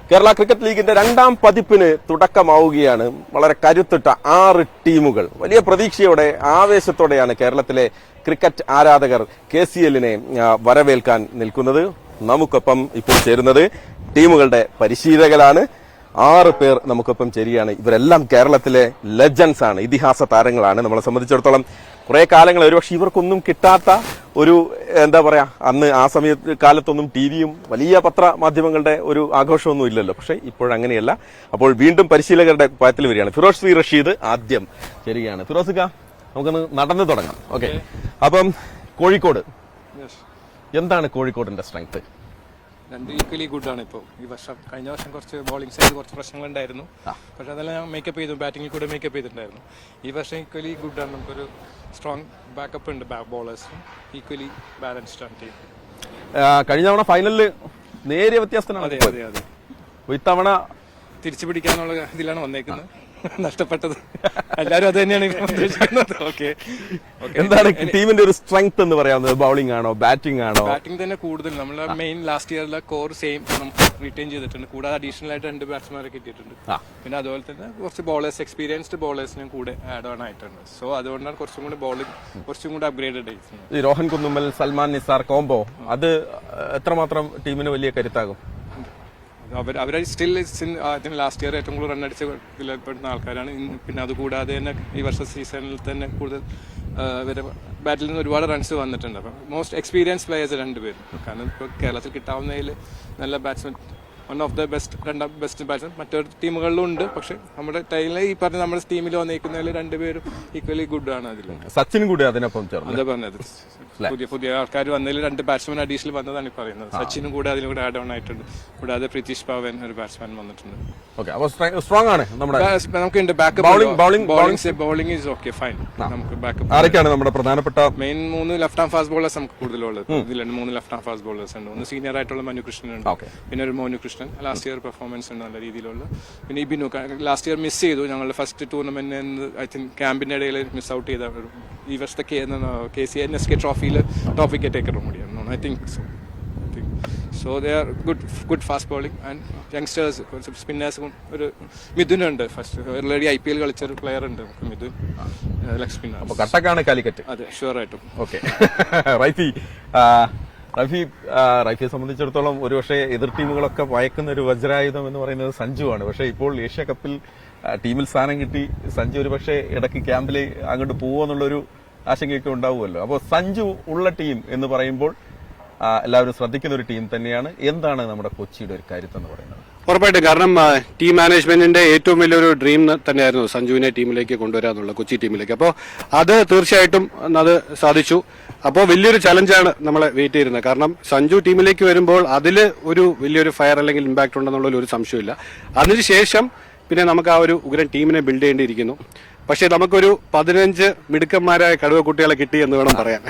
Kerala cricket ലീഗിന്റെ രണ്ടാം പതിപ്പിന് തുടക്കമാവുകയാണ്. വളരെ കരുത്തുറ്റ 6 ടീമുകൾ. വലിയ പ്രതീക്ഷയോടെ ആവേശത്തോടെയാണ് കേരളത്തിലെ ക്രിക്കറ്റ് ആരാധകർ KCLനെ വരവേൽക്കാൻ നിൽക്കുന്നത്. നമുക്കൊപ്പം ഇപ്പോൾ ചേരുന്നത് ടീമുകളുടെ പരിശീലകരാണ്. 6 പേർ നമുക്കൊപ്പം ചേരുകയാണ്. ഇവരെല്ലാം കേരളത്തിലെ ലെജൻസ് ആണ്, ഇതിഹാസ താരങ്ങളാണ്. നമ്മളെ സംബന്ധിച്ചിടത്തോളം കുറെ കാലങ്ങൾ ഒരുപക്ഷെ ഇവർക്കൊന്നും കിട്ടാത്ത ഒരു എന്താ പറയാ, അന്ന് ആ കാലത്തൊന്നും ടിവിയും വലിയ പത്രമാധ്യമങ്ങളുടെ ഒരു ആഘോഷമൊന്നും ഇല്ലല്ലോ. പക്ഷെ ഇപ്പോഴങ്ങനെയല്ല. അപ്പോൾ വീണ്ടും പരിശീലകരുടെ പായത്തിൽ വരികയാണ്. ഫിറോസ് സി റഷീദ് ആദ്യം ചേരുകയാണ്. ഫിറോസിക്ക, നമുക്കൊന്ന് നടന്നു തുടങ്ങാം. ഓക്കെ, അപ്പം കോഴിക്കോട്, എന്താണ് കോഴിക്കോടിന്റെ സ്ട്രെങ്ത്? രണ്ട് ഈക്വലി ഗുഡാണ് ഇപ്പോൾ ഈ വർഷം. കഴിഞ്ഞ വർഷം കുറച്ച് ബോളിംഗ് സൈഡ് കുറച്ച് പ്രശ്നങ്ങളുണ്ടായിരുന്നു, പക്ഷെ അതെല്ലാം ഞാൻ മേക്കപ്പ് ചെയ്തു, ബാറ്റിംഗിൽ കൂടെ മേക്കപ്പ് ചെയ്തിട്ടുണ്ടായിരുന്നു. ഈ വർഷം ഈക്വലി ഗുഡാണ്. നമുക്കൊരു സ്ട്രോങ് ബാക്കപ്പ് ഉണ്ട്, ബോളേഴ്സും ഈക്വലി ബാലൻസ്ഡ് ആണ് ടീം. കഴിഞ്ഞ തവണ ഫൈനലിൽ നേരിയ വ്യത്യാസത്തിനാണ്. അതെ അതെ അതെ, ഇത്തവണ തിരിച്ചു പിടിക്കാന്നുള്ള ഇതിലാണ് വന്നേക്കുന്നത്. നഷ്ടപ്പെട്ടത് എല്ലാവരും അത് തന്നെയാണ് ഉദ്ദേശിക്കുന്നത്. ഓക്കെ, എന്താണ് ടീമിന്റെ ഒരു സ്ട്രെങ്ത് എന്ന് പറയാവുന്നത്? ബൗളിംഗ് ആണോ, ബാറ്റിംഗ് ആണോ? ബാറ്റിംഗ് തന്നെ കൂടുതൽ. നമ്മളെ മെയിൻ ലാസ്റ്റ് ഇയറിലെ കോർ സെയിം നമുക്ക് റീറ്റെയിൻ ചെയ്തിട്ടുണ്ട്. കൂടാതെ അഡീഷണൽ ആയിട്ട് 2 ബാറ്റ്സ്മാരെ കിട്ടിയിട്ടുണ്ട്. പിന്നെ അതുപോലെ തന്നെ കുറച്ച് ബോളേഴ്സ്, എക്സ്പീരിയൻസ്ഡ് ബോളേഴ്സിനും കൂടെ ആഡ് ഓൺ ആയിട്ടുണ്ട്. സോ അതുകൊണ്ടാണ് കുറച്ചും കൂടി ബോളിംഗ് കുറച്ചും കൂടി അപ്ഗ്രേഡഡ് ആയിരിക്കുന്നത്. ഈ രോഹൻ കുന്നുമ്മൽ, സൽമാൻ നിസാർ കോംബോ, അത് എത്രമാത്രം ടീമിന് വലിയ കരുത്താകും? അവർ സ്റ്റിൽ ലാസ്റ്റ് ഇയർ ഏറ്റവും കൂടുതൽ റൺ അടിച്ച് ഇതിൽപ്പെടുന്ന ആൾക്കാരാണ്. പിന്നെ അതുകൂടാതെ തന്നെ ഈ വർഷ സീസണിൽ തന്നെ കൂടുതൽ ഇവരെ ബാറ്റിൽ നിന്ന് ഒരുപാട് റൺസ് വന്നിട്ടുണ്ട്. അപ്പം മോസ്റ്റ് എക്സ്പീരിയൻസ് പ്ലേയേഴ്സ് 2 പേരും. കാരണം ഇപ്പോൾ കേരളത്തിൽ കിട്ടാവുന്നതിൽ നല്ല batsman, one of the best, രണ്ടാം ബെസ്റ്റ് ബാറ്റ്സ്മാൻ മറ്റൊരു ടീമുകളിലും ഉണ്ട്. പക്ഷെ നമ്മുടെ ടൈമിൽ ഈ പറഞ്ഞ നമ്മുടെ ടീമിൽ വന്നിരിക്കുന്നതിൽ 2 പേരും ഈക്വലി ഗുഡ് ആണ്. അതിൽ സച്ചിൻ കൂടി അതിനൊപ്പം ചേർന്നു. അതാ പറഞ്ഞത്, പുതിയ ആൾക്കാർ വന്നതിൽ 2 ബാറ്റ്സ്മാൻ അഡീഷണൽ വന്നതാണ് ഈ പറയുന്നത്. സച്ചിനും കൂടെ അതിലും കൂടെ ആഡ് ഓൺ ആയിട്ടുണ്ട്. കൂടാതെ പ്രീതീഷ് പവൻ ഒരു ബാറ്റ്സ്മാൻ വന്നിട്ടുണ്ട്. സ്ട്രോങ് ആണ് നമ്മുടെ. നമുക്കുണ്ട് backup bowling is okay, fine. നമുക്ക് ബാക്കപ്പ് ആരൊക്കെയാണ് നമ്മുടെ പ്രധാനപ്പെട്ട main 3 left arm fast bowlers നമുക്ക് കൂടുതലുള്ളത്. ഇതിലുണ്ട് 3 ലെഫ്റ്റ് ആം ഫാസ്റ്റ് ബോളേഴ്സ് ഉണ്ട്. ഒന്ന് സീനിയർ ആയിട്ടുള്ള മനു കൃഷ്ണൻ ഉണ്ട്, പിന്നെ ഒരു മോനു കൃഷ്ണൻ ലാസ്റ്റ് ഇയർ പെർഫോമൻസ് ഉണ്ട് നല്ല രീതിയിലുള്ള. പിന്നെ ഇബിനു ലാസ്റ്റ് ഇയർ മിസ് ചെയ്തു. ഞങ്ങളുടെ ഫസ്റ്റ് ടൂർണമെന്റ് ഐ തിങ്ക് ക്യാമ്പിന്റെ ഇടയിൽ മിസ് ഔട്ട് ചെയ്ത ഈ വർഷത്തെ KCNSK ട്രോഫിയിൽ ടോപ്പ് വിക്കറ്റ് ടേക്കറും കൂടിയാണ്. I think so they are good fast bowling and youngsters, കുറച്ച് സ്പിന്നേഴ്സും. ഒരു മിഥുനുണ്ട്, ഫസ്റ്റ് ഓൾറെഡി IPL കളിച്ചൊരു പ്ലെയർ ഉണ്ട് മിഥുൻ, ലെഗ് സ്പിന്നർ. കട്ടക്കാണ് കാലിക്കറ്റ്. അതെ, ഷുവർ ആയിട്ടും. ഓക്കെ, റൈഫിയെ സംബന്ധിച്ചിടത്തോളം ഒരുപക്ഷെ എതിർ ടീമുകളൊക്കെ വയക്കുന്ന ഒരു വജ്രായുധം എന്ന് പറയുന്നത് സഞ്ജുവാണ്. പക്ഷേ ഇപ്പോൾ ഏഷ്യ കപ്പിൽ ടീമിൽ സ്ഥാനം കിട്ടി സഞ്ജു ഒരു പക്ഷേ ഇടയ്ക്ക് ക്യാമ്പിൽ അങ്ങോട്ട് പോകുമെന്നുള്ളൊരു ആശങ്കയൊക്കെ ഉണ്ടാവുമല്ലോ. അപ്പോൾ സഞ്ജു ഉള്ള ടീം എന്ന് പറയുമ്പോൾ എല്ലാവരും ശ്രദ്ധിക്കുന്ന ഒരു ടീം തന്നെയാണ്. എന്താണ് നമ്മുടെ കൊച്ചിയുടെ ഒരു കരുത്ത് എന്ന് പറയുന്നത്? ഉറപ്പായിട്ടും, കാരണം ടീം മാനേജ്മെന്റിന്റെ ഏറ്റവും വലിയൊരു ഡ്രീം തന്നെയായിരുന്നു സഞ്ജുവിനെ ടീമിലേക്ക് കൊണ്ടുവരാന്നുള്ള, കൊച്ചി ടീമിലേക്ക്. അപ്പോൾ അത് തീർച്ചയായിട്ടും അത് സാധിച്ചു. അപ്പോൾ വലിയൊരു ചലഞ്ചാണ് നമ്മളെ വെയിറ്റ് ചെയ്യുന്നത്. കാരണം സഞ്ജു ടീമിലേക്ക് വരുമ്പോൾ അതിൽ ഒരു വലിയൊരു ഫയർ അല്ലെങ്കിൽ ഇമ്പാക്ട് ഉണ്ടെന്നുള്ള ഒരു സംശയമില്ല. അതിനുശേഷം പിന്നെ നമുക്ക് ആ ഒരു ഉഗ്രൻ ടീമിനെ ബിൽഡ് ചെയ്യേണ്ടിയിരിക്കുന്നു. പക്ഷെ നമുക്കൊരു 15 മിടുക്കന്മാരായ കടുവ കുട്ടികളെ കിട്ടി എന്ന് വേണം പറയാൻ.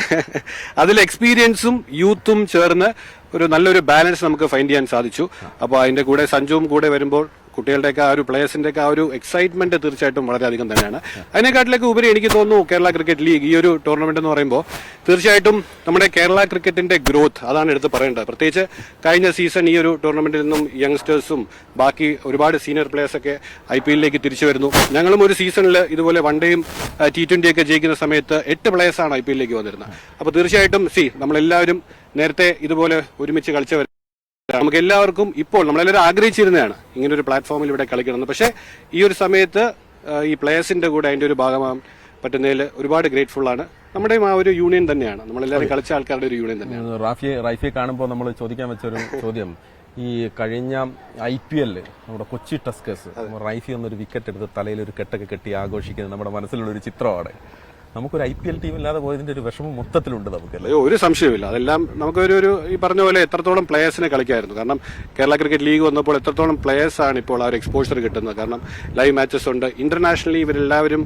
അതിൽ എക്സ്പീരിയൻസും യൂത്തും ചേർന്ന് ഒരു നല്ലൊരു ബാലൻസ് നമുക്ക് ഫൈൻഡ് ചെയ്യാൻ സാധിച്ചു. അപ്പോൾ അതിന്റെ കൂടെ സഞ്ജുവും കൂടെ വരുമ്പോൾ കുട്ടികളുടെയൊക്കെ ആ ഒരു പ്ലേയേഴ്സിന്റെ ആ ഒരു എക്സൈറ്റ്മെന്റ് തീർച്ചയായിട്ടും വളരെയധികം തന്നെയാണ്. അതിനെക്കാട്ടിലേക്ക് ഉപരി എനിക്ക് തോന്നുന്നു കേരള ക്രിക്കറ്റ് ലീഗ് ഈ ഒരു ടൂർണമെന്റ് എന്ന് പറയുമ്പോൾ തീർച്ചയായിട്ടും നമ്മുടെ കേരള ക്രിക്കറ്റിന്റെ ഗ്രോത്ത് അതാണ് എടുത്ത് പറയേണ്ടത്. പ്രത്യേകിച്ച് കഴിഞ്ഞ സീസൺ ഈ ഒരു ടൂർണമെന്റിൽ നിന്നും യങ്സ്റ്റേഴ്സും ബാക്കി ഒരുപാട് സീനിയർ പ്ലേയേഴ്സൊക്കെ IPLലേക്ക് തിരിച്ചു വരുന്നു. ഞങ്ങളും ഒരു സീസണിൽ ഇതുപോലെ വൺഡേയും T20 ഒക്കെ ജയിക്കുന്ന സമയത്ത് 8 പ്ലേയേഴ്സാണ് IPLലേക്ക് വന്നിരുന്നത്. അപ്പോൾ തീർച്ചയായിട്ടും നമ്മളെല്ലാവരും നേരത്തെ ഇതുപോലെ ഒരുമിച്ച് കളിച്ചവർ, നമുക്ക് എല്ലാവർക്കും ഇപ്പോൾ നമ്മളെല്ലാവരും ആഗ്രഹിച്ചിരുന്നതാണ് ഇങ്ങനൊരു പ്ലാറ്റ്ഫോമിൽ ഇവിടെ കളിക്കണമെന്ന്. പക്ഷേ ഈ ഒരു സമയത്ത് ഈ പ്ലേയേഴ്സിന്റെ കൂടെ അതിന്റെ ഒരു ഭാഗമാകാൻ പറ്റുന്നതിൽ ഒരുപാട് ഗ്രേറ്റ്ഫുൾ ആണ്. നമ്മുടെ ആ ഒരു യൂണിയൻ തന്നെയാണ്, നമ്മളെല്ലാവരും കളിച്ച ആൾക്കാരുടെ ഒരു യൂണിയൻ തന്നെയാണ്. റൈഫിയെ കാണുമ്പോൾ നമ്മൾ ചോദിക്കാൻ വെച്ചൊരു ചോദ്യം, ഈ കഴിഞ്ഞ IPL നമ്മുടെ കൊച്ചി ടസ്കേഴ്സ് റൈഫി എന്നൊരു വിക്കറ്റ് എടുത്ത് തലയിൽ ഒരു കെട്ടൊക്കെ കെട്ടി ആഘോഷിക്കുന്നത് നമ്മുടെ മനസ്സിലുള്ള ഒരു ചിത്രമാണ്. നമുക്കൊരു IPL ടീം ഇല്ലാതെ പോയതിന്റെ ഒരു വിഷമം മൊത്തത്തിലുണ്ട് നമുക്ക്. ഒരു സംശയമില്ല. അതെല്ലാം നമുക്കൊരു ഈ പറഞ്ഞ പോലെ എത്രത്തോളം പ്ലേയേഴ്സിനെ കളിക്കായിരുന്നു. കാരണം കേരള ക്രിക്കറ്റ് ലീഗ് വന്നപ്പോൾ എത്രത്തോളം പ്ലേയേഴ്സാണ് ഇപ്പോൾ ആ ഒരു എക്സ്പോഷർ കിട്ടുന്നത്. കാരണം ലൈവ് മാച്ചസ് ഉണ്ട്, ഇന്റർനാഷണലി ഇവരെല്ലാവരും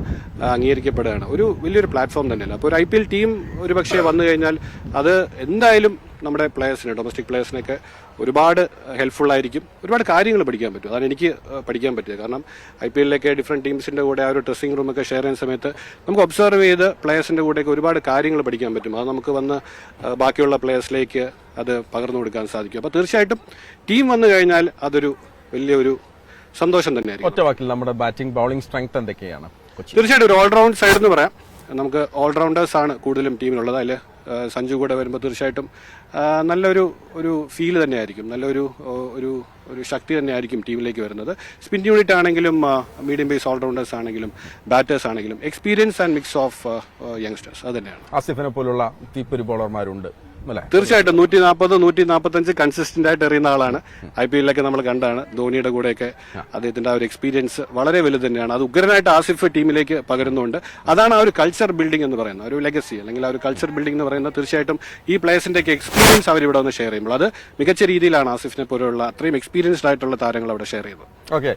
അംഗീകരിക്കപ്പെടുകയാണ്. ഒരു വലിയൊരു പ്ലാറ്റ്ഫോം തന്നെയല്ല. അപ്പോൾ ഒരു IPL ടീം ഒരു പക്ഷേ വന്നു കഴിഞ്ഞാൽ അത് എന്തായാലും നമ്മുടെ പ്ലേയേഴ്സിന്, ഡൊമസ്റ്റിക് പ്ലേയേഴ്സിനൊക്കെ ഒരുപാട് ഹെൽപ്ഫുൾ ആയിരിക്കും. ഒരുപാട് കാര്യങ്ങൾ പഠിക്കാൻ പറ്റും. അതാണ് എനിക്ക് പഠിക്കാൻ പറ്റിയത്. കാരണം IPLിലേക്ക് ഡിഫറെൻറ്റ് ടീംസിൻ്റെ കൂടെ ആ ഒരു ഡ്രസ്സിംഗ് റൂമൊക്കെ ഷെയർ ചെയ്യുന്ന സമയത്ത് നമുക്ക് ഒബ്സർവ് ചെയ്ത് പ്ലേയേഴ്സിൻ്റെ കൂടെയൊക്കെ ഒരുപാട് കാര്യങ്ങൾ പഠിക്കാൻ പറ്റും. അത് നമുക്ക് വന്ന് ബാക്കിയുള്ള പ്ലേയേഴ്സിലേക്ക് അത് പകർന്നു കൊടുക്കാൻ സാധിക്കും. അപ്പോൾ തീർച്ചയായിട്ടും ടീം വന്നു കഴിഞ്ഞാൽ അതൊരു വലിയൊരു സന്തോഷം തന്നെയായിരിക്കും. ഒറ്റ വാക്കിൽ നമ്മുടെ ബാറ്റിംഗ് ബൗളിംഗ് സ്ട്രെങ്ത് എന്തൊക്കെയാണ് കൊച്ചി? തീർച്ചയായിട്ടും ഒരു ഓൾറൗണ്ട് സൈഡ് എന്ന് പറയാം. നമുക്ക് ഓൾറൗണ്ടേഴ്സ് ആണ് കൂടുതലും ടീമിലുള്ളത്. അതിൽ സഞ്ജു കൂടെ വരുമ്പോൾ തീർച്ചയായിട്ടും നല്ലൊരു ഫീൽ തന്നെയായിരിക്കും, നല്ലൊരു ഒരു ശക്തി തന്നെയായിരിക്കും ടീമിലേക്ക് വരുന്നത്. സ്പിൻ യൂണിറ്റ് ആണെങ്കിലും മീഡിയം ബേസ് ഓൾറൗണ്ടേഴ്സ് ആണെങ്കിലും ബാറ്റേഴ്സ് ആണെങ്കിലും experience and mix of youngsters അത് തന്നെയാണ്. ആസിഫിനെ പോലുള്ള തീപ്പൊരി ബോളർമാരുണ്ട് അല്ലേ? തീർച്ചയായിട്ടും 140, 145 കൺസിസ്റ്റന്റ് ആയിട്ട് എറിയുന്ന ആളാണ്. IPL-ലൊക്കെ നമ്മൾ കണ്ടാണ്. ധോണിയുടെ കൂടെയൊക്കെ അദ്ദേഹത്തിന്റെ ആ ഒരു എക്സ്പീരിയൻസ് വളരെ വലുത് തന്നെയാണ്. അത് ഉഗ്രനായിട്ട് ആസിഫ് ടീമിലേക്ക് പകരുന്നുണ്ട്. അതാണ് ആ ഒരു കൾച്ചർ ബിൽഡിംഗ് എന്ന് പറയുന്നത്, ഒരു ലെഗസി അല്ലെങ്കിൽ ആ ഒരു കൾച്ചർ ബിൽഡിംഗ് എന്ന് പറയുന്നത്. തീർച്ചയായിട്ടും ഈ പ്ലേയേഴ്സിന്റെ ഒക്കെ എക്സ്പീരിയൻസ് അവർ ഇവിടെ ഒന്ന് ഷെയർ ചെയ്യുമ്പോൾ അത് മികച്ച രീതിയിലാണ് ആസിഫിനെ പോലെയുള്ള അത്രയും എക്സ്പീരിയൻസ്ഡ് ആയിട്ടുള്ള താരങ്ങൾ അവിടെ ഷെയർ ചെയ്യുന്നത്. ഓക്കെ,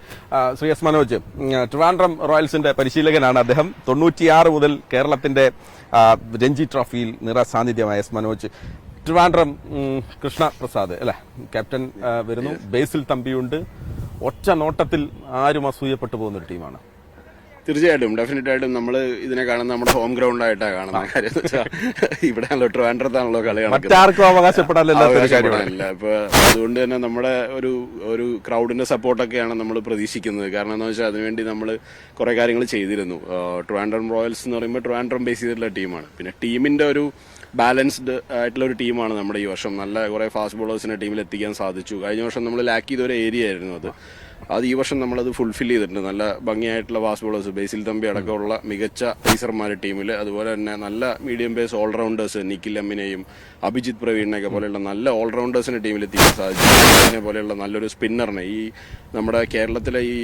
ശ്രീ എസ് മനോജ്, ട്രിവാൻഡ്രം റോയൽസിന്റെ പരിശീലകനാണ് അദ്ദേഹം. 96 മുതൽ കേരളത്തിന്റെ രഞ്ജി ട്രോഫിയിൽ നിറസാന്നിധ്യമായ എസ് മനോജ്. ട്രിവാൻഡ്രം കൃഷ്ണ പ്രസാദ് അല്ലെ ക്യാപ്റ്റൻ വരുന്നു, ബേസിൽ തമ്പിയുണ്ട്. ഒറ്റ നോട്ടത്തിൽ ആരും അസൂയപ്പെട്ടു പോകുന്ന ഒരു ടീമാണ്. തീർച്ചയായിട്ടും ഡെഫിനറ്റ് ആയിട്ടും നമ്മൾ ഇതിനെ കാണുന്നത് നമ്മുടെ ഹോം ഗ്രൗണ്ട് ആയിട്ടാണ് കാണുന്നത്. കാര്യം എന്ന് വെച്ചാൽ ഇവിടെയാണല്ലോ ട്രിവാൻഡ്രത്താണല്ലോ കളി മറ്റാർക്കും അവകാശപ്പെടാനില്ല. ഇപ്പൊ അതുകൊണ്ട് തന്നെ നമ്മുടെ ഒരു ക്രൗഡിന്റെ സപ്പോർട്ടൊക്കെയാണ് നമ്മൾ പ്രതീക്ഷിക്കുന്നത്. കാരണം എന്താ വെച്ചാൽ അതിനുവേണ്ടി നമ്മൾ കുറെ കാര്യങ്ങൾ ചെയ്തിരുന്നു. ട്രിവാൻഡ്രം റോയൽസ് എന്ന് പറയുമ്പോൾ ട്രിവാൻഡ്രം ബേസ് ചെയ്തിട്ടുള്ള ടീമാണ്. പിന്നെ ടീമിന്റെ ഒരു ബാലൻസ്ഡ് ആയിട്ടുള്ള ഒരു ടീമാണ് നമ്മുടെ ഈ വർഷം. നല്ല കുറെ ഫാസ്റ്റ് ബോളേഴ്സിനെ ടീമിൽ എത്തിക്കാൻ സാധിച്ചു. കഴിഞ്ഞ വർഷം നമ്മൾ ലാക്ക് ചെയ്ത ഒരു ഏരിയ ആയിരുന്നു അത് ഈ വർഷം നമ്മളത് ഫുൾഫിൽ ചെയ്തിട്ടുണ്ട്. നല്ല ഭംഗിയായിട്ടുള്ള ഫാസ്റ്റ് ബോളേഴ്സ്, ബേസിൽ തമ്പി അടക്കമുള്ള മികച്ച പേസർമാർ ടീമിൽ. അതുപോലെ തന്നെ നല്ല മീഡിയം പേസ് ഓൾറൗണ്ടേഴ്സ്, നിഖിൽ എമ്മിനെയും അഭിജിത്ത് പ്രവീണിനെയൊക്കെ പോലെയുള്ള നല്ല ഓൾറൗണ്ടേഴ്സിനെ ടീമിൽ എത്തിക്കാൻ സാധിച്ചു. അതിനെ പോലെയുള്ള നല്ലൊരു സ്പിന്നറിനെ ഈ നമ്മുടെ കേരളത്തിലെ ഈ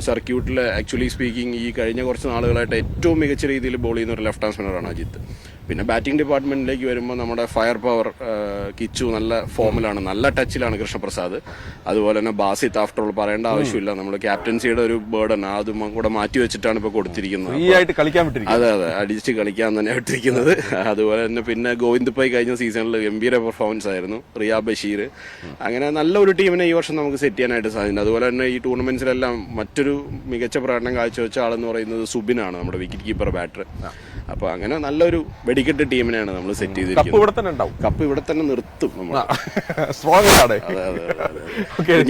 സർക്യൂട്ടിൽ ആക്ച്വലി സ്പീക്കിംഗ് ഈ കഴിഞ്ഞ കുറച്ച് നാളുകളായിട്ട് ഏറ്റവും മികച്ച രീതിയിൽ ബോൾ ചെയ്യുന്ന ഒരു ലെഫ്റ്റ് ഹാൻഡ് സ്പിന്നറാണ് അജിത്ത്. പിന്നെ ബാറ്റിംഗ് ഡിപ്പാർട്ട്മെന്റിലേക്ക് വരുമ്പോൾ നമ്മുടെ ഫയർ പവർ കിച്ചു നല്ല ഫോമിലാണ്, നല്ല ടച്ചിലാണ് കൃഷ്ണപ്രസാദ്. അതുപോലെ തന്നെ ബാസിത്ത് ആഫ്റ്റർ ഓൾ പറയേണ്ട ആവശ്യമില്ല. നമ്മൾ ക്യാപ്റ്റൻസിയുടെ ഒരു ബേർഡൻ അതും കൂടെ മാറ്റി വെച്ചിട്ടാണ് ഇപ്പോൾ കൊടുത്തിരിക്കുന്നത്. അതെ, അടിച്ച് കളിക്കാൻ തന്നെ വിട്ടിരിക്കുന്നത്. അതുപോലെ തന്നെ പിന്നെ ഗോവിന്ദ് പൈ കഴിഞ്ഞ സീസണിൽ ഗംഭീര പെർഫോമൻസ് ആയിരുന്നു. റിയ ബഷീർ, അങ്ങനെ നല്ലൊരു ടീമിനെ ഈ വർഷം നമുക്ക് സെറ്റ് ചെയ്യാനായിട്ട് സാധിക്കും. അതുപോലെ തന്നെ ഈ ടൂർണമെന്റ്സിലെല്ലാം മറ്റൊരു മികച്ച പ്രകടനം കാഴ്ചവെച്ച ആളെന്ന് പറയുന്നത് സുബിനാണ്, നമ്മുടെ വിക്കറ്റ് കീപ്പർ ബാറ്റർ. അപ്പൊ അങ്ങനെ നല്ലൊരു വെടിക്കെട്ട് ടീമിനെയാണ് നമ്മൾ സെറ്റ് ചെയ്തിരിക്കുന്നത്. കപ്പ് ഇവിടെ തന്നെ നിർത്തും നമ്മൾ.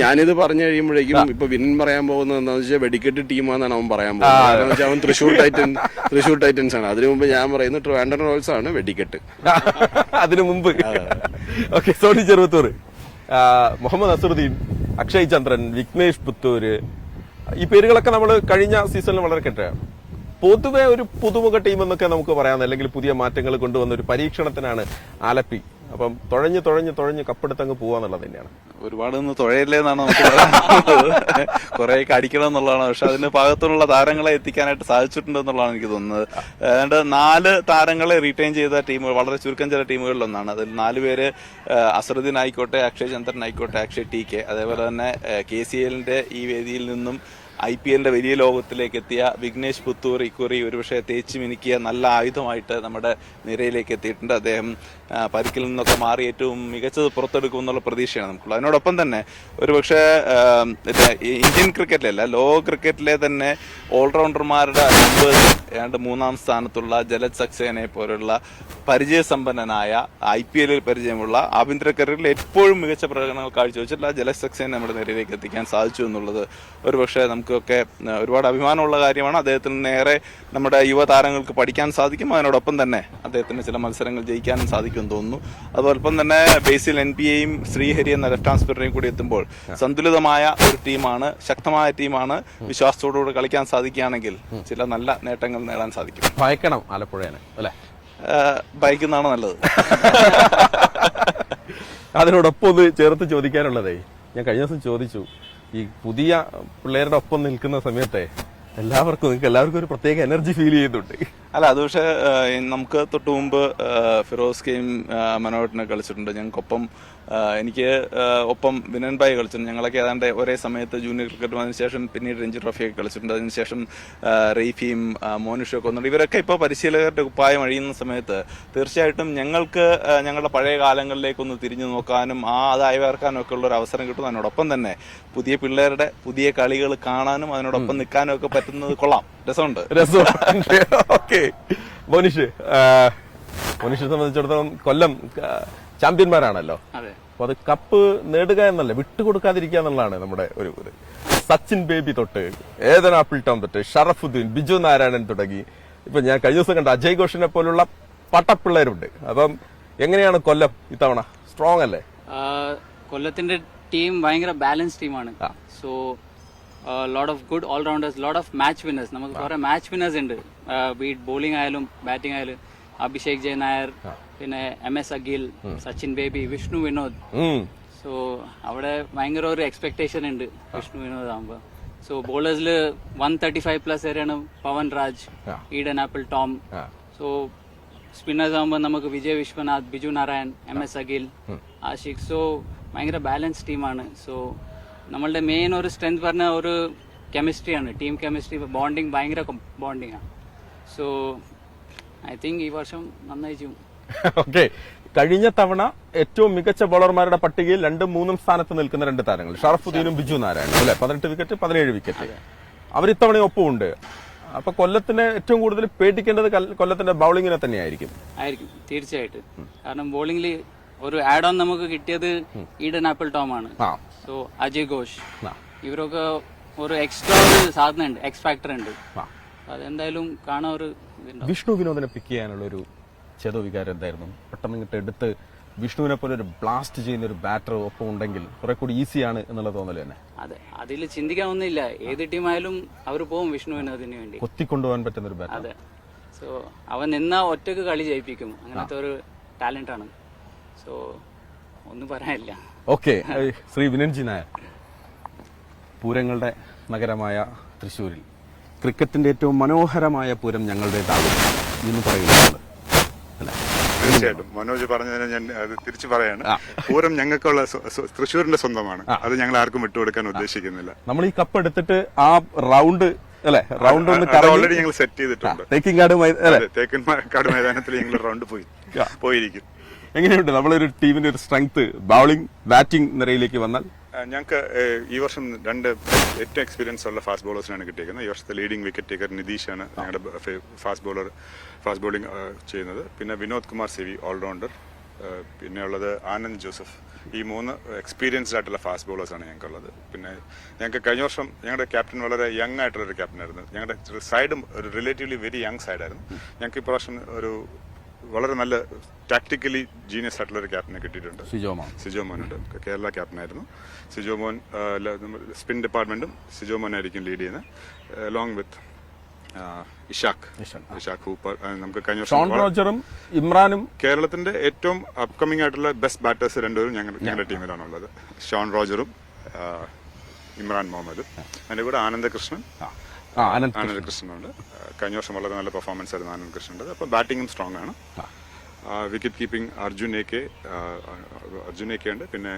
ഞാനിത് പറഞ്ഞു കഴിയുമ്പോഴേക്കും ഇപ്പൊ വിൻ പറയാൻ പോകുന്നത് എന്താണെന്ന് വെച്ചാൽ വെടിക്കെട്ട് ടീമാണെന്നാണ് അവൻ പറയാൻ പോകുന്നത്. കാരണം വെച്ചാൽ അവൻ തൃശൂർ ടൈറ്റൻസ് ആണ്. അതിനു മുമ്പ് ഞാൻ പറയുന്നത് ട്രിവാൻഡ്രം റോയൽസ് ആണ് വെടിക്കെട്ട്. അതിനു മുമ്പ് സോണി ചെറുവത്തൂർ, മുഹമ്മദ് അസറുദ്ദീൻ, അക്ഷയ് ചന്ദ്രൻ, വിഘ്നേഷ് പുത്തൂര്, ഈ പേരുകളൊക്കെ നമ്മൾ കഴിഞ്ഞ സീസണിൽ വളരെ കേട്ടതാണ്. പൊതുവെ ഒരു പുതുമുഖ ടീം എന്നൊക്കെ നമുക്ക് പറയാം, അല്ലെങ്കിൽ പുതിയ മാറ്റങ്ങൾ കൊണ്ടുവന്ന ഒരു പരീക്ഷണത്തിനാണ് ആലപ്പി. അപ്പം തുഴഞ്ഞ് കപ്പെടുത്തങ്ങ് പോവാന്നുള്ളത് തന്നെയാണ്. ഒരുപാട് തുഴയല്ലേ എന്നാണ് നമുക്ക് പറയാനുള്ളത്. കുറേയൊക്കെ അടിക്കണം എന്നുള്ളതാണ്. പക്ഷെ അതിന് പാകത്തിലുള്ള താരങ്ങളെ എത്തിക്കാനായിട്ട് സാധിച്ചിട്ടുണ്ട് എന്നുള്ളതാണ് എനിക്ക് തോന്നുന്നത്. ഏതാണ്ട് 4 താരങ്ങളെ റീറ്റെയിൻ ചെയ്ത ടീമുകൾ വളരെ ചുരുക്കം ചില ടീമുകളിലൊന്നാണ്. അതിൽ 4 പേര് അസറുദ്ദീൻ ആയിക്കോട്ടെ, അക്ഷയ് ചന്ദ്രൻ ആയിക്കോട്ടെ, അക്ഷയ് TK, അതേപോലെ തന്നെ KCL-ന്റെ ഈ വേദിയിൽ നിന്നും IPL-ന്റെ വലിയ ലോകത്തിലേക്ക് എത്തിയ വിഘ്നേഷ് പുത്തൂർ ഇക്കുറി ഒരുപക്ഷെ തേച്ച് മിനുക്കിയ നല്ല ആയുധമായിട്ട് നമ്മുടെ നിരയിലേക്ക് എത്തിയിട്ടുണ്ട്. അദ്ദേഹം പരിക്കിൽ നിന്നൊക്കെ മാറി ഏറ്റവും മികച്ചത് പുറത്തെടുക്കും എന്നുള്ള പ്രതീക്ഷയാണ് നമുക്കുള്ളത്. അതിനോടൊപ്പം തന്നെ ഒരുപക്ഷെ ഇന്ത്യൻ ക്രിക്കറ്റിലല്ല, ലോക ക്രിക്കറ്റിലെ തന്നെ ഓൾറൗണ്ടർമാരുടെ മുമ്പ് ഏതാണ്ട് 3-ാം സ്ഥാനത്തുള്ള ജലജ് സക്സേനയെ പോലുള്ള പരിചയസമ്പന്നനായ IPL-ൽ പരിചയമുള്ള ആഭ്യന്തര കരിയറിൽ എപ്പോഴും മികച്ച പ്രകടനങ്ങൾ കാഴ്ചവെച്ചിട്ടുള്ള ജലജ് സക്സേനെ നമ്മുടെ നിരയിലേക്ക് എത്തിക്കാൻ സാധിച്ചു എന്നുള്ളത് ഒരുപക്ഷെ നമുക്കൊക്കെ ഒരുപാട് അഭിമാനമുള്ള കാര്യമാണ്. അദ്ദേഹത്തിൽ നേരെ നമ്മുടെ യുവതാരങ്ങൾക്ക് പഠിക്കാൻ സാധിക്കും. അതിനോടൊപ്പം തന്നെ അദ്ദേഹത്തിന് ചില മത്സരങ്ങൾ ജയിക്കാനും സാധിക്കുമെന്ന് തോന്നുന്നു. അതോടൊപ്പം തന്നെ ബേസിൽ NPAയും ശ്രീഹരി എന്ന ലെഫ്റ്റ് ഹാൻഡ് സ്പിന്നറേയും കൂടി എത്തുമ്പോൾ സന്തുലിതമായ ഒരു ടീമാണ്, ശക്തമായ ടീമാണ്. വിശ്വാസത്തോടുകൂടി കളിക്കാൻ സാധിക്കുകയാണെങ്കിൽ ചില നല്ല നേട്ടങ്ങൾ നേടാൻ സാധിക്കും. ഭയക്കണം ആലപ്പുഴയാണ് അല്ലെ? ഭയക്കുന്നതാണ് നല്ലത്. അതിനോടൊപ്പം ഒന്ന് ചേർത്ത് ചോദിക്കാനുള്ളതേ, ഞാൻ കഴിഞ്ഞ ദിവസം ചോദിച്ചു, ഈ പുതിയ പിള്ളേരുടെ ഒപ്പം നിൽക്കുന്ന സമയത്തെ എല്ലാവർക്കും ഒരു പ്രത്യേക എനർജി ഫീൽ ചെയ്യുന്നുണ്ട്. അല്ല, അത് പക്ഷേ നമുക്ക് തൊട്ടു മുമ്പ് ഫിറോസ്കയും മനോഹരനെ കളിച്ചിട്ടുണ്ട്. ഞങ്ങൾക്കൊപ്പം എനിക്ക് ഒപ്പം വിനൻ ഭായി കളിച്ചിട്ടുണ്ട്. ഞങ്ങളൊക്കെ ഏതാണ്ട് ഒരേ സമയത്ത് ജൂനിയർ ക്രിക്കറ്റും അതിനുശേഷം പിന്നീട് രഞ്ജി ട്രോഫിയൊക്കെ കളിച്ചിട്ടുണ്ട്. അതിനുശേഷം റെയ്ഫിയും മോനുഷും ഒക്കെ വന്നിട്ടുണ്ട്. ഇവരൊക്കെ ഇപ്പോൾ പരിശീലകരുടെ കുപ്പായം അഴിയുന്ന സമയത്ത് തീർച്ചയായിട്ടും ഞങ്ങൾക്ക് ഞങ്ങളുടെ പഴയ കാലങ്ങളിലേക്കൊന്ന് തിരിഞ്ഞു നോക്കാനും അത് അയവേർക്കാനും ഒക്കെ ഉള്ള ഒരു അവസരം കിട്ടും. അതിനോടൊപ്പം തന്നെ പുതിയ പിള്ളേരുടെ പുതിയ കളികൾ കാണാനും അതിനോടൊപ്പം നിൽക്കാനും ഒക്കെ പറ്റുന്നത് കൊള്ളാം, രസമുണ്ട്. ഓക്കെ, മോനിഷെ സംബന്ധിച്ചിടത്തോളം കൊല്ലം ചാമ്പ്യന്മാരാണല്ലോ. അതെ. അപ്പൊ അത് കപ്പ് നേടുക എന്നല്ല, വിട്ടുകൊടുക്കാതിരിക്കുക എന്നുള്ളതാണ് നമ്മുടെ ഒരു സച്ചിൻ ബേബി തൊട്ട് ഏതൻ ആപ്പിൾ ടോം തൊട്ട് ഷറഫുദ്ദീൻ, ബിജു നാരായണൻ തുടങ്ങി ഇപ്പൊ ഞാൻ കഴിഞ്ഞ ദിവസം കണ്ട അജയ് ഘോഷിനെ പോലുള്ള പട്ടപ്പിള്ളേരുണ്ട്. അപ്പം എങ്ങനെയാണ് കൊല്ലം ഇത്തവണ? സ്ട്രോങ് അല്ലേ? കൊല്ലത്തിന്റെ ടീം ഭയങ്കര ബാലൻസ് ടീമാണ്. So lot of good all-rounders, lot of match winners. നമുക്ക് കുറെ മാച്ച് വിന്നേഴ്സ് ഉണ്ട്. ബീറ്റ് ബോളിംഗ് ആയാലും ബാറ്റിംഗ് ആയാലും. അഭിഷേക് ജയ് നായർ, പിന്നെ MS Akhil, Sachin baby, Vishnu Vinod. So അവിടെ ഭയങ്കര ഒരു എക്സ്പെക്ടേഷൻ ഉണ്ട് വിഷ്ണു വിനോദ് ആകുമ്പോ. സോ ബോളേഴ്സിൽ 135+ വരെയാണ് Pavan Raj, Eden Apple Tom. So spinners ആകുമ്പോൾ നമുക്ക് വിജയ് വിശ്വനാഥ്, ബിജു നാരായൺ, MS അഖിൽ, ആഷിഖ്. സോ ഭയങ്കര ബാലൻസ് ടീമാണ്. സോ നമ്മളുടെ മെയിൻ ഒരു സ്ട്രെങ്ത് പറഞ്ഞ ഒരു കെമിസ്ട്രിയാണ്, ടീം കെമിസ്ട്രി, ബോണ്ടിങ്, ഭയങ്കര ബോണ്ടിങ് ആണ്. സോ ഐ തിങ്ക് ഈ വർഷം നന്നായി ചെയ്യും. ഓക്കെ. കഴിഞ്ഞ തവണ ഏറ്റവും മികച്ച ബോളർമാരുടെ പട്ടികയിൽ 2ഉം 3ഉം സ്ഥാനത്ത് നിൽക്കുന്ന 2 താരങ്ങൾ ഷറഫുദ്ദീനും ബിജു നാരായണനും അല്ലെ? 18 വിക്കറ്റ്, 17 വിക്കറ്റ്. അവരിത്തവണ ഒപ്പമുണ്ട്. അപ്പൊ കൊല്ലത്തിന് ഏറ്റവും കൂടുതൽ പേടിക്കേണ്ടത് കൊല്ലത്തിന്റെ ബൌളിങ്ങിനെ തന്നെയായിരിക്കും. തീർച്ചയായിട്ടും. കാരണം ബോളിംഗിൽ ഒരു ആഡ് ഓൺ നമുക്ക് കിട്ടിയത് ഈഡൻ ആപ്പിൾ ടോം ആണ്. സോ അജയ് ഘോഷ്, ഇവരൊക്കെ ഒരു എക്സ്ട്രാ ഒരു സാധനം ഉണ്ട്, എക്സ് ഫാക്ടർ ഉണ്ട്. അതെന്തായാലും കാണാൻ ഒരു ഇതുണ്ടാവും. വിഷ്ണു വിനോദിനെ പിക്ക് ചെയ്യാനുള്ള ഒരു ചേതോ വികാരം എന്തായിരുന്നു? പെട്ടെന്ന് ഇങ്ങോട്ട് എടുത്ത് വിഷ്ണുവിനെ പോലെ ഒരു ബ്ലാസ്റ്റ് ചെയ്യുന്ന ഒരു ബാറ്റർ ഒപ്പം ഉണ്ടെങ്കിൽ കുറെ കൂടി ഈസിയാണ് എന്നുള്ള തോന്നൽ തന്നെ. അതെ, അതിൽ ചിന്തിക്കാൻ ഒന്നുമില്ല. ഏത് ടീമായാലും അവർ പോകും വിഷ്ണു വിനോദിന് വേണ്ടി, കൊത്തിക്കൊണ്ടുപോകാൻ പറ്റുന്ന ഒരു ബാറ്റർ. അതെ. സോ അവൻ നിന്നാ ഒറ്റക്ക് കളി ജയിപ്പിക്കും, അങ്ങനത്തെ ഒരു ടാലന്റ് ആണ്. സോ ഒന്നും പറയാനില്ല. ഓക്കെ. ശ്രീ വിനൻജി നായർ, പൂരങ്ങളുടെ നഗരമായ തൃശ്ശൂരിൽ ക്രിക്കറ്റിന്റെ ഏറ്റവും മനോഹരമായ പൂരം ഞങ്ങളുടേതാകും എന്ന് പറയുന്നത് അല്ലേ? തീർച്ചയായിട്ടും മനോജ് പറഞ്ഞതിന് ഞാൻ അത് തിരിച്ചു പറയാണ്. പൂരം ഞങ്ങൾക്കുള്ള തൃശ്ശൂരിന്റെ സ്വന്തമാണ്. അത് ഞങ്ങൾ ആർക്കും വിട്ടുകൊടുക്കാൻ ഉദ്ദേശിക്കുന്നില്ല. നമ്മൾ ഈ കപ്പ് എടുത്തിട്ട് ആ റൗണ്ട് അല്ലെ, റൗണ്ട് ഒന്ന് ഓൾറെഡി ഞങ്ങൾ സെറ്റ് ചെയ്തിട്ടുണ്ട്. തേക്കിൻകാട് മൈതാനത്തിൽ ഞങ്ങൾ റൗണ്ട് പോയിരിക്കും. എങ്ങനെയുണ്ട് നമ്മളൊരു ടീമിന്റെ ഒരു സ്ട്രെങ്ത് ബൌളിംഗ് ബാറ്റിംഗ് നിരയിലേക്ക് വന്നാൽ? ഞങ്ങൾക്ക് ഈ വർഷം 2 ഏറ്റവും എക്സ്പീരിയൻസ് ഉള്ള ഫാസ്റ്റ് ബോളേഴ്സിനാണ് കിട്ടിയിരിക്കുന്നത്. ഈ വർഷത്തെ ലീഡിംഗ് വിക്കറ്റ് ടേക്കർ നിതീഷാണ് ഞങ്ങളുടെ ഫാസ്റ്റ് ബോളിംഗ് ചെയ്യുന്നത്. പിന്നെ വിനോദ് കുമാർ സിവി ഓൾറൗണ്ടർ, പിന്നെ ഉള്ളത് ആനന്ദ് ജോസഫ്. ഈ 3 എക്സ്പീരിയൻസ്ഡ് ആയിട്ടുള്ള ഫാസ്റ്റ് ബോളേഴ്സാണ് ഞങ്ങൾക്കുള്ളത്. പിന്നെ ഞങ്ങൾക്ക് കഴിഞ്ഞ വർഷം ഞങ്ങളുടെ ക്യാപ്റ്റൻ വളരെ യങ് ആയിട്ടുള്ളൊരു ക്യാപ്റ്റനായിരുന്നു. ഞങ്ങളുടെ സൈഡും ഒരു റിലേറ്റീവ്ലി വെരി യങ് സൈഡായിരുന്നു. ഞങ്ങൾക്ക് ഇപ്രാവശ്യം ഒരു വളരെ നല്ല ടാക്ടിക്കലി ജീനിയസ് ആയിട്ടുള്ള ഒരു ക്യാപ്റ്റനെ കിട്ടിയിട്ടുണ്ട്. സിജോ മോനുണ്ട്, കേരള ക്യാപ്റ്റനായിരുന്നു. സിജോ മോൻ സ്പിൻ ഡിപ്പാർട്ട്മെന്റും സിജോ മോനായിരിക്കും ലീഡ് ചെയ്യുന്നത്, അലോങ് വിത്ത് ഇഷാഖ് ഹൂപ്പർ. നമുക്ക് കഴിഞ്ഞ വർഷം ഇമ്രാനും കേരളത്തിന്റെ ഏറ്റവും അപ്കമിംഗ് ആയിട്ടുള്ള ബെസ്റ്റ് ബാറ്റേഴ്സ് 2 ഞങ്ങളുടെ ടീമിലാണുള്ളത്. ഷോൺ റോജറും ഇമ്രാൻ മുഹമ്മദും. അതിന്റെ കൂടെ ആനന്ദകൃഷ്ണനുണ്ട്. കഴിഞ്ഞ വർഷം വളരെ നല്ല പെർഫോമൻസ് ആയിരുന്നു ആനന്ദകൃഷ്ണൻ്റെ. അപ്പോൾ ബാറ്റിംഗും സ്ട്രോങ് ആണ്. Wicket keeping Arjun A K ഉണ്ട്. പിന്നെ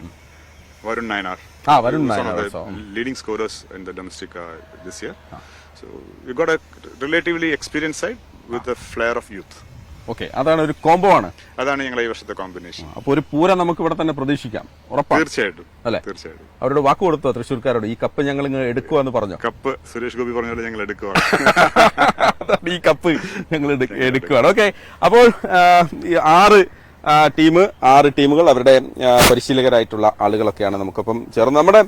Varun Nayanar, leading scorers in the domestic this year. So you got a relatively experience side with a flair of youth. Okay, അതാണ് ഒരു കോംബോ ആണ്. അതാണ് ഞങ്ങളുടെ ഈ വർഷത്തെ കോമ്പിനേഷൻ. അപ്പോൾ ഒരു പൂരം നമുക്ക് ഇവിടെ തന്നെ പ്രതീക്ഷിക്കാം, ഉറപ്പാണ്? തീർച്ചയായിട്ടും അല്ലെ? തീർച്ചയായിട്ടും. അവരോട് വാക്ക് കൊടുത്തോ തൃശ്ശൂർക്കാരോട്? ഈ കപ്പ് ഞങ്ങൾ എടുക്കുക എന്ന് പറഞ്ഞു. കപ്പ് സുരേഷ് ഗോപി പറഞ്ഞോട് ഞങ്ങൾ എടുക്കുകയാണ്. ഈ കപ്പ് ഞങ്ങൾ എടുക്കുകയാണ്. ഓക്കെ, അപ്പോൾ 6 ടീമുകൾ അവരുടെ പരിശീലകരായിട്ടുള്ള ആളുകളൊക്കെയാണ് നമുക്കൊപ്പം ചേർന്ന്. നമ്മുടെ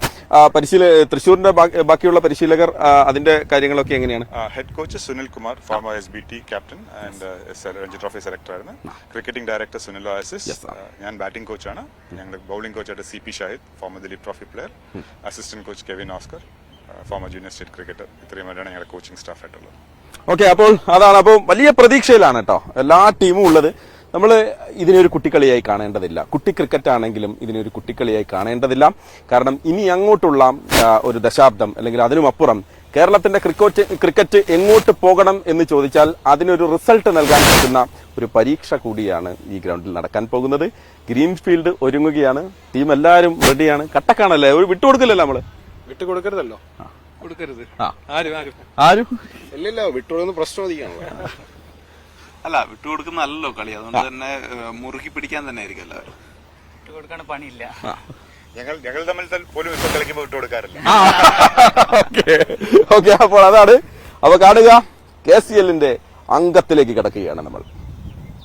തൃശ്ശൂരിന്റെ ബാക്കിയുള്ള പരിശീലകർ അതിന്റെ കാര്യങ്ങളൊക്കെ എങ്ങനെയാണ്? Head coach Sunil Kumar, former SBT captain and Ranji trophy selector ആയിരുന്നു. Cricketing director Sunil Oasis. ഞാൻ ബാറ്റിംഗ് കോച്ചാണ്. ഞങ്ങളുടെ ബൌളിംഗ് കോച്ചായിട്ട് CP Shahid, former Dileep trophy player. Assistant coach Kevin Oscar, former junior state cricketer. ഇത്രയുമായിട്ടാണ് ഞങ്ങളുടെ കോച്ചിങ് സ്റ്റാഫ് ആയിട്ടുള്ളത്. ഓക്കെ, അപ്പോൾ അതാണ്. അപ്പോൾ വലിയ പ്രതീക്ഷയിലാണ് കേട്ടോ എല്ലാ ടീമും ഉള്ളത്. നമ്മൾ ഇതിനൊരു കുട്ടിക്കളിയായി കാണേണ്ടതില്ല. കുട്ടി ക്രിക്കറ്റ് ആണെങ്കിലും ഇതിനൊരു കുട്ടിക്കളിയായി കാണേണ്ടതില്ല. കാരണം ഇനി അങ്ങോട്ടുള്ള ഒരു ദശാബ്ദം അല്ലെങ്കിൽ അതിനുമപ്പുറം കേരളത്തിന്റെ ക്രിക്കറ്റ് എങ്ങോട്ട് പോകണം എന്ന് ചോദിച്ചാൽ അതിനൊരു റിസൾട്ട് നൽകാൻ പറ്റുന്ന ഒരു പരീക്ഷ കൂടിയാണ് ഈ ഗ്രൗണ്ടിൽ നടക്കാൻ പോകുന്നത്. ഗ്രീൻഫീൽഡ് ഒരുങ്ങുകയാണ്. ടീം എല്ലാവരും റെഡിയാണ്. കട്ടക്കാണല്ലേ, ഒരു വിട്ടുകൊടുക്കില്ലല്ലോ നമ്മള്. വിട്ടുകൊടുക്കരുതല്ലോ. കൊടുക്കരുത്. ആരും ഇല്ലല്ലോ, വിട്ടുകൊടുക്കുന്ന പ്രശ്നം അല്ല, വിട്ടുകൊടുക്കുന്നല്ലോ കളി. അതുകൊണ്ട് തന്നെ മുറുക്കി പിടിക്കാൻ തന്നെ ആയിരിക്കും എല്ലാവരും. വിട്ടുകൊടുക്കാൻ പണിയില്ല. ഞങ്ങൾ തമ്മിൽ പോലും ഇപ്പൊ കളിക്കുമ്പോൾ വിട്ടുകൊടുക്കാറില്ല. ഓക്കെ, അപ്പോൾ അതാണ്. അപ്പൊ കാണുക, KCL-ന്റെ അംഗത്തിലേക്ക് കിടക്കുകയാണ് നമ്മൾ.